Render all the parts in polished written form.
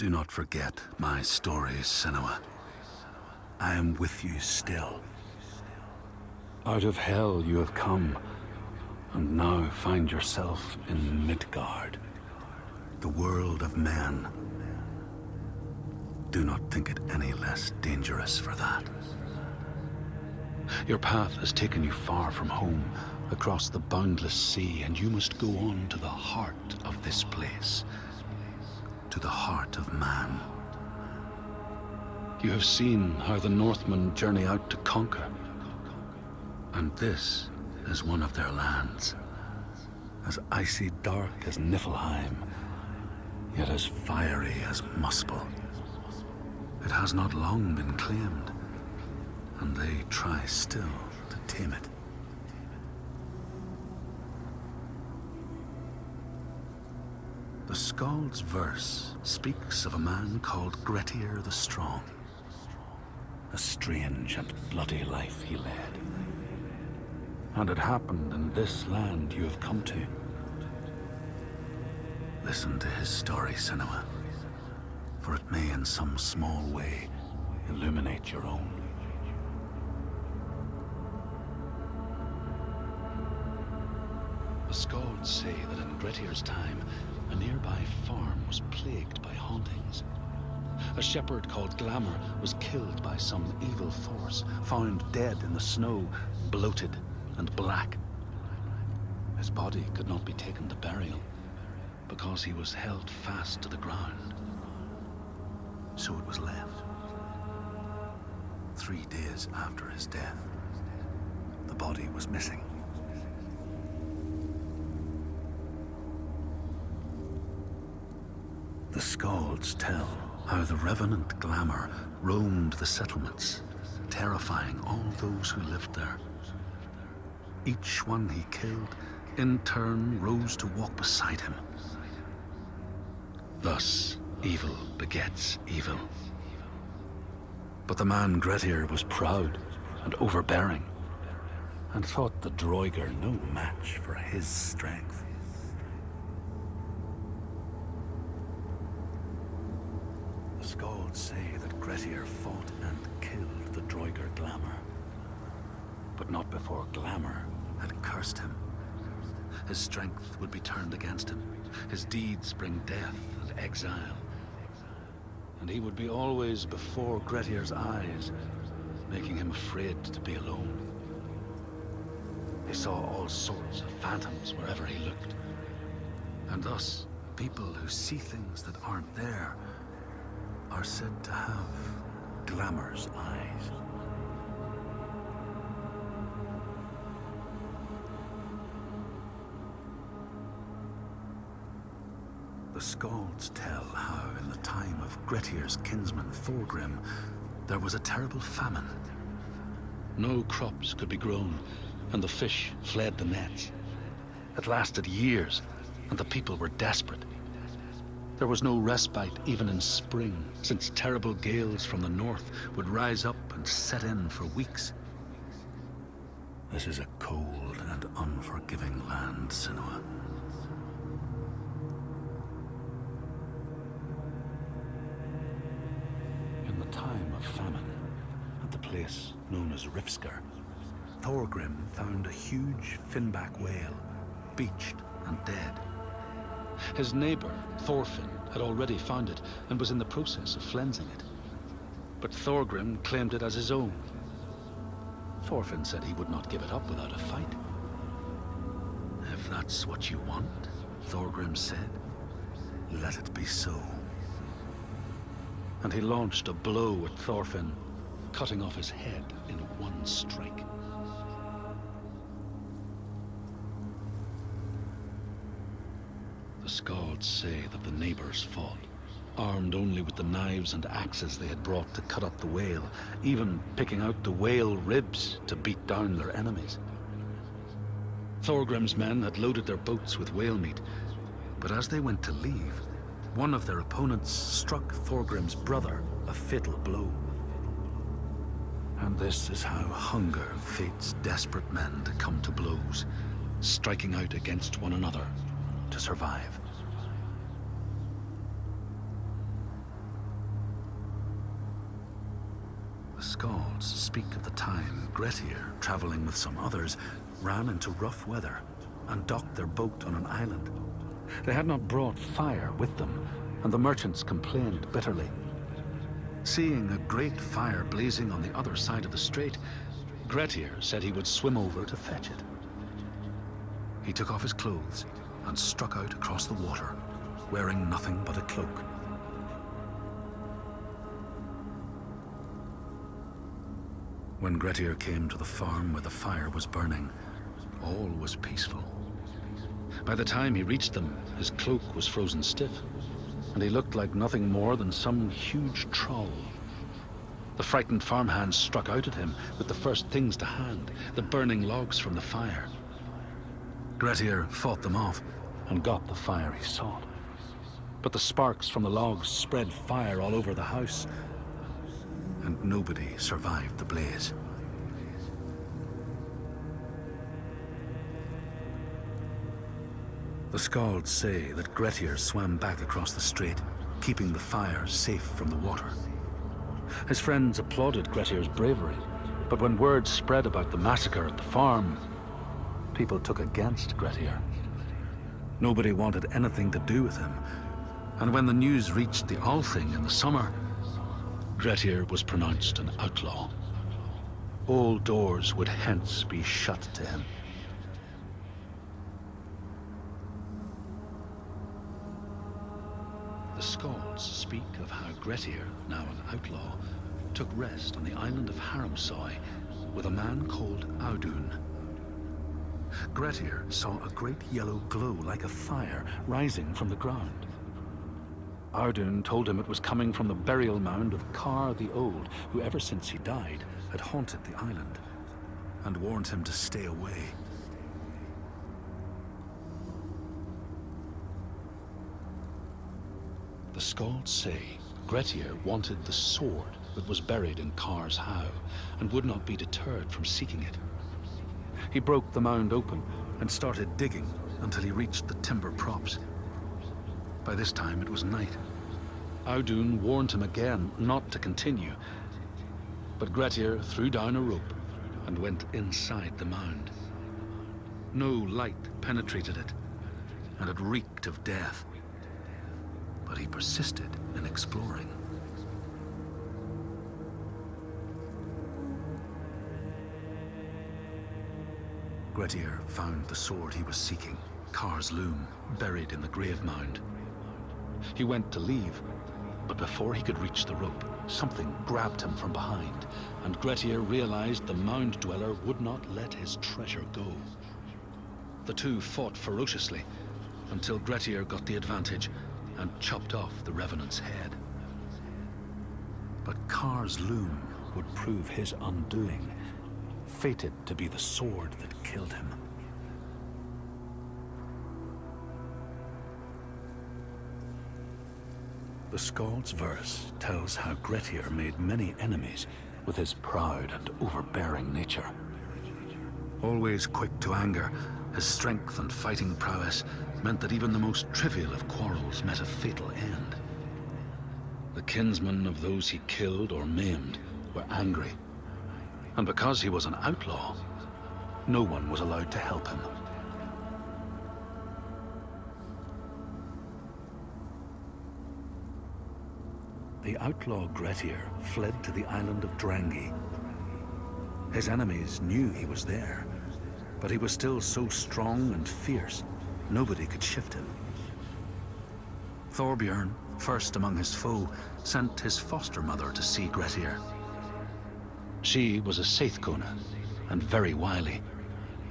Do not forget my stories, Senua. I am with you still. Out of hell you have come, and now find yourself in Midgard, the world of men. Do not think it any less dangerous for that. Your path has taken you far from home, across the boundless sea, and you must go on to the heart of this place, to the heart of man. You have seen how the Northmen journey out to conquer, and this is one of their lands, as icy dark as Niflheim, yet as fiery as Muspel. It has not long been claimed, and they try still to tame it. The Skald's verse speaks of a man called Grettir the Strong. A strange and bloody life he led. And it happened in this land you have come to. Listen to his story, Senua, for it may in some small way illuminate your own. The Skalds say that in Grettir's time, a nearby farm was plagued by hauntings. A shepherd called Glamour was killed by some evil force, found dead in the snow, bloated and black. His body could not be taken to burial, because he was held fast to the ground. So it was left. 3 days after his death, the body was missing. The Skalds tell how the revenant Glamour roamed the settlements, terrifying all those who lived there. Each one he killed, in turn, rose to walk beside him. Thus, evil begets evil. But the man Grettir was proud and overbearing, and thought the Droiger no match for his strength. The Skalds say that Grettir fought and killed the Droiger Glamour, but not before Glamour had cursed him. His strength would be turned against him, his deeds bring death and exile, and he would be always before Grettir's eyes, making him afraid to be alone. He saw all sorts of phantoms wherever he looked, and thus people who see things that aren't there are said to have Glamour's eyes. The Skalds tell how in the time of Grettir's kinsman Thorgrim, there was a terrible famine. No crops could be grown, and the fish fled the nets. It lasted years, and the people were desperate. There was no respite even in spring, since terrible gales from the north would rise up and set in for weeks. This is a cold and unforgiving land, Senua. In the time of famine, at the place known as Rifskar, Thorgrim found a huge finback whale, beached and dead. His neighbor, Thorfinn, had already found it and was in the process of flensing it. But Thorgrim claimed it as his own. Thorfinn said he would not give it up without a fight. If that's what you want, Thorgrim said, let it be so. And he launched a blow at Thorfinn, cutting off his head in one strike. The Skalds say that the neighbors fought, armed only with the knives and axes they had brought to cut up the whale, even picking out the whale ribs to beat down their enemies. Thorgrim's men had loaded their boats with whale meat, but as they went to leave, one of their opponents struck Thorgrim's brother a fatal blow. And this is how hunger fates desperate men to come to blows, striking out against one another to survive. Skalds speak of the time Grettir, traveling with some others, ran into rough weather and docked their boat on an island. They had not brought fire with them, and the merchants complained bitterly. Seeing a great fire blazing on the other side of the strait, Grettir said he would swim over to fetch it. He took off his clothes and struck out across the water, wearing nothing but a cloak. When Grettir came to the farm where the fire was burning, all was peaceful. By the time he reached them, his cloak was frozen stiff, and he looked like nothing more than some huge troll. The frightened farmhands struck out at him with the first things to hand, the burning logs from the fire. Grettir fought them off and got the fire he sought. But the sparks from the logs spread fire all over the house, and nobody survived the blaze. The Skalds say that Grettir swam back across the strait, keeping the fire safe from the water. His friends applauded Grettir's bravery, but when word spread about the massacre at the farm, people took against Grettir. Nobody wanted anything to do with him, and when the news reached the Althing in the summer, Grettir was pronounced an outlaw. All doors would hence be shut to him. The Skalds speak of how Grettir, now an outlaw, took rest on the island of Haramsoy with a man called Audun. Grettir saw a great yellow glow like a fire rising from the ground. Audun told him it was coming from the burial mound of Kar the Old, who ever since he died had haunted the island, and warned him to stay away. The Skalds say Grettir wanted the sword that was buried in Kar's howe, and would not be deterred from seeking it. He broke the mound open and started digging until he reached the timber props. By this time it was night. Audun warned him again not to continue, but Grettir threw down a rope and went inside the mound. No light penetrated it, and it reeked of death. But he persisted in exploring. Grettir found the sword he was seeking, Kar's loom, buried in the grave mound. He went to leave, but before he could reach the rope, something grabbed him from behind, and Grettir realized the mound dweller would not let his treasure go. The two fought ferociously until Grettir got the advantage and chopped off the revenant's head. But Kar's loom would prove his undoing, fated to be the sword that killed him. The Skald's verse tells how Grettir made many enemies with his proud and overbearing nature. Always quick to anger, his strength and fighting prowess meant that even the most trivial of quarrels met a fatal end. The kinsmen of those he killed or maimed were angry, and because he was an outlaw, no one was allowed to help him. The outlaw Grettir fled to the island of Drangi. His enemies knew he was there, but he was still so strong and fierce, nobody could shift him. Thorbjorn, first among his foe, sent his foster mother to see Grettir. She was a Seithkona, and very wily.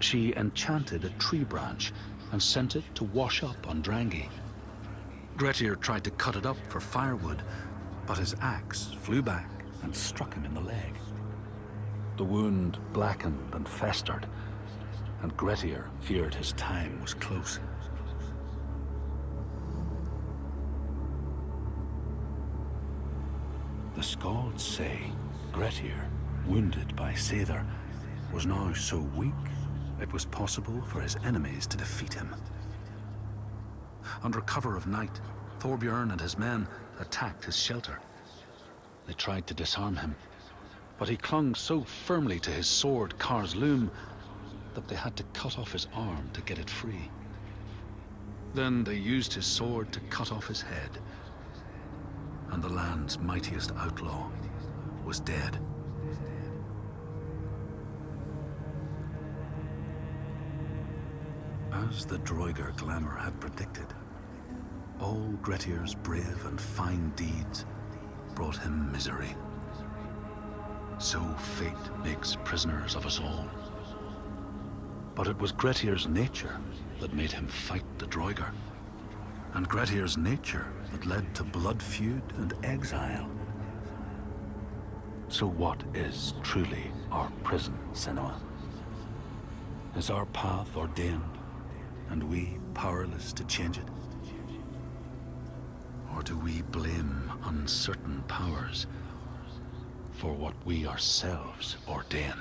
She enchanted a tree branch and sent it to wash up on Drangi. Grettir tried to cut it up for firewood, but his axe flew back and struck him in the leg. The wound blackened and festered, and Grettir feared his time was close. The Skalds say Grettir, wounded by Seidr, was now so weak it was possible for his enemies to defeat him. Under cover of night, Thorbjorn and his men attacked his shelter. They tried to disarm him, But he clung so firmly to his sword, Kar's loom, that they had to cut off his arm to get it free. Then they used his sword to cut off his head, and the land's mightiest outlaw was dead. As the Droiger glamour had predicted, all Grettir's brave and fine deeds brought him misery. So fate makes prisoners of us all. But it was Grettir's nature that made him fight the Droiger, and Grettir's nature that led to blood feud and exile. So what is truly our prison, Senua? Is our path ordained, and we powerless to change it? Or do we blame uncertain powers for what we ourselves ordain?